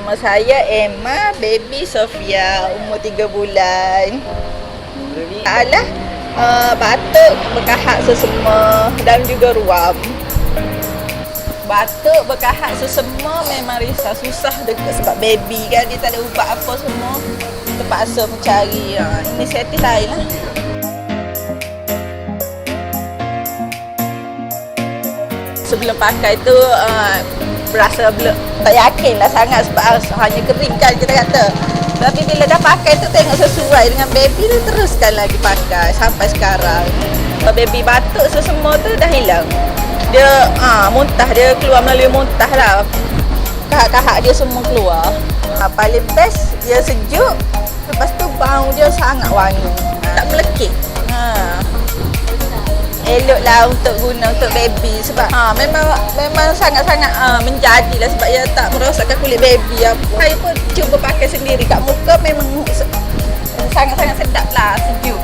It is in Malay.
Nama saya Emma, baby Sofia, umur 3 bulan. Alah, batuk, berkahak sesema dan juga ruam. Batuk, berkahak sesema memang risau, susah dekat sebab baby kan, dia tak ada ubat apa semua. Terpaksa mencari inisiatif lain lah. Sebelum pakai tu berasa tak yakin lah sangat sebab hanya kering kan kita kata. Tapi bila dah pakai tu tengok sesuai dengan baby tu, teruskan lagi pakai sampai sekarang. Baby batuk semua tu dah hilang. Dia muntah, dia keluar melalui muntah lah. Kahak-kahak dia semua keluar. Paling best dia sejuk. Lepas tu bau dia sangat wangi. Tak melekit. Eloklah untuk guna untuk baby sebab memang sangat-sangat menjadilah sebab ia tak merosakkan kulit baby apa. Saya pun cuba pakai sendiri kat muka, memang sangat-sangat sedap lah, sejuk.